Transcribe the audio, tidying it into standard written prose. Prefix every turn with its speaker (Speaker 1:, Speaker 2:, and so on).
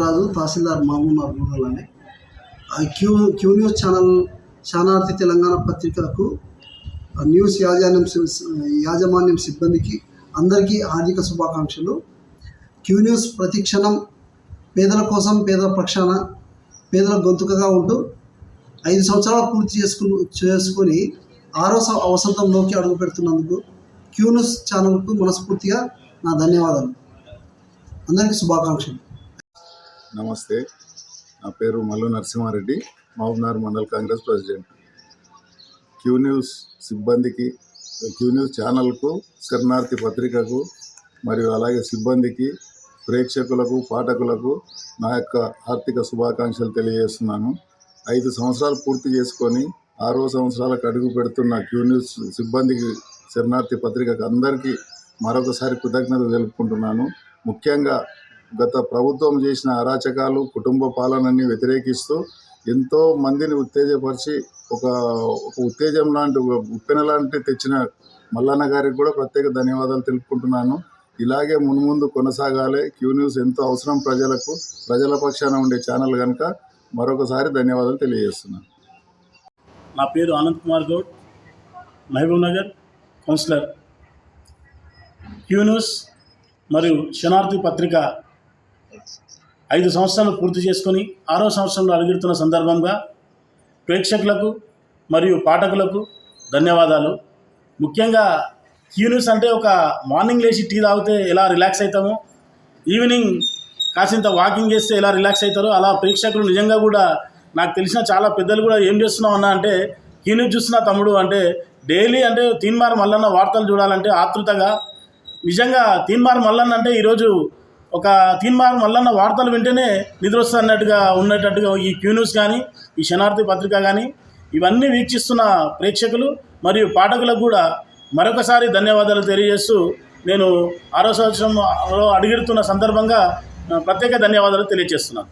Speaker 1: రాజు tahsildar Mahabubnagar rural అని Q news channel శానార్థి తెలంగాణ పత్రికకు న్యూస్ యాజమాన్యం సిబ్బందికి అందరికీ హార్దిక శుభాకాంక్షలు. క్యూ న్యూస్ ప్రతిక్షణం పేదల కోసం, పేదల పక్షాన, పేదల గొంతుకగా ఉంటూ 5 సంవత్సరాలు పూర్తి చేసుకొని 6వ వసంతంలోకి అడుగు పెడుతున్నందుకు క్యూ న్యూస్ ఛానల్కు మనస్ఫూర్తిగా నా ధన్యవాదాలు. అందరికీ శుభాకాంక్షలు.
Speaker 2: నమస్తే, నా పేరు Mallu Narasimha Reddy, Mahabubnagar mandal Congress president. Q News సిబ్బందికి, క్యూ న్యూస్ ఛానల్కు, శరణార్థి పత్రికకు మరియు అలాగే సిబ్బందికి, ప్రేక్షకులకు, పాఠకులకు నా యొక్క ఆర్థిక శుభాకాంక్షలు తెలియజేస్తున్నాను. 5 సంవత్సరాలు పూర్తి చేసుకొని 6వ సంవత్సరాలకు అడుగు పెడుతున్న క్యూ న్యూస్ సిబ్బందికి, శరణార్థి పత్రికకు అందరికీ మరొకసారి కృతజ్ఞతలు తెలుపుకుంటున్నాను. ముఖ్యంగా గత ప్రభుత్వం చేసిన అరాచకాలు, కుటుంబ పాలనని వ్యతిరేకిస్తూ ఎంతో మందిని ఉత్తేజపరిచి ఒక ఉత్తేజం లాంటి, ఒక ఉప్పెన లాంటి తెచ్చిన మల్లన్న గారికి కూడా ప్రత్యేక ధన్యవాదాలు తెలుపుకుంటున్నాను. ఇలాగే మున్ముందు కొనసాగాలి. క్యూ న్యూస్ ఎంతో అవసరం ప్రజలకు, ప్రజల పక్షాన ఉండే ఛానల్ కనుక మరొకసారి ధన్యవాదాలు తెలియజేస్తున్నాను.
Speaker 3: నా పేరు Anand Kumar Goud, Mahabubnagar councillor. Q News మరియు శరణార్థి పత్రిక 5 సంవత్సరాలు పూర్తి చేసుకొని 6వ సంవత్సరంలో అడుగుతున్న సందర్భంగా ప్రేక్షకులకు మరియు పాఠకులకు ధన్యవాదాలు. ముఖ్యంగా క్యూ న్యూస్ అంటే ఒక మార్నింగ్ లేచి టీ తాగితే ఎలా రిలాక్స్ అవుతామో, ఈవినింగ్ కాసింత వాకింగ్ చేస్తే ఎలా రిలాక్స్ అవుతారో, అలా ప్రేక్షకులు నిజంగా కూడా నాకు తెలిసిన చాలా పెద్దలు కూడా ఏం చేస్తున్నావు అన్న అంటే, క్యూ న్యూస్ చూస్తున్నా తమ్ముడు అంటే, డైలీ అంటే తీన్మార్ మల్లన్న వార్తలు చూడాలంటే ఆతృతగా, నిజంగా తీన్మార్ మల్లన్న అంటే ఈరోజు ఒక తీన్మార్ మల్లన్న వార్తలు వింటేనే నిద్ర వస్తున్నట్టుగా ఉన్నట్టుగా ఈ క్యూ న్యూస్ కానీ, ఈ శరణార్థి పత్రిక కానీ, ఇవన్నీ వీక్షిస్తున్న ప్రేక్షకులు మరియు పాఠకులకు కూడా మరొకసారి ధన్యవాదాలు తెలియజేస్తూ, నేను 6వ సంవత్సరంలో అడుగుతున్న సందర్భంగా ప్రత్యేక ధన్యవాదాలు తెలియజేస్తున్నాను.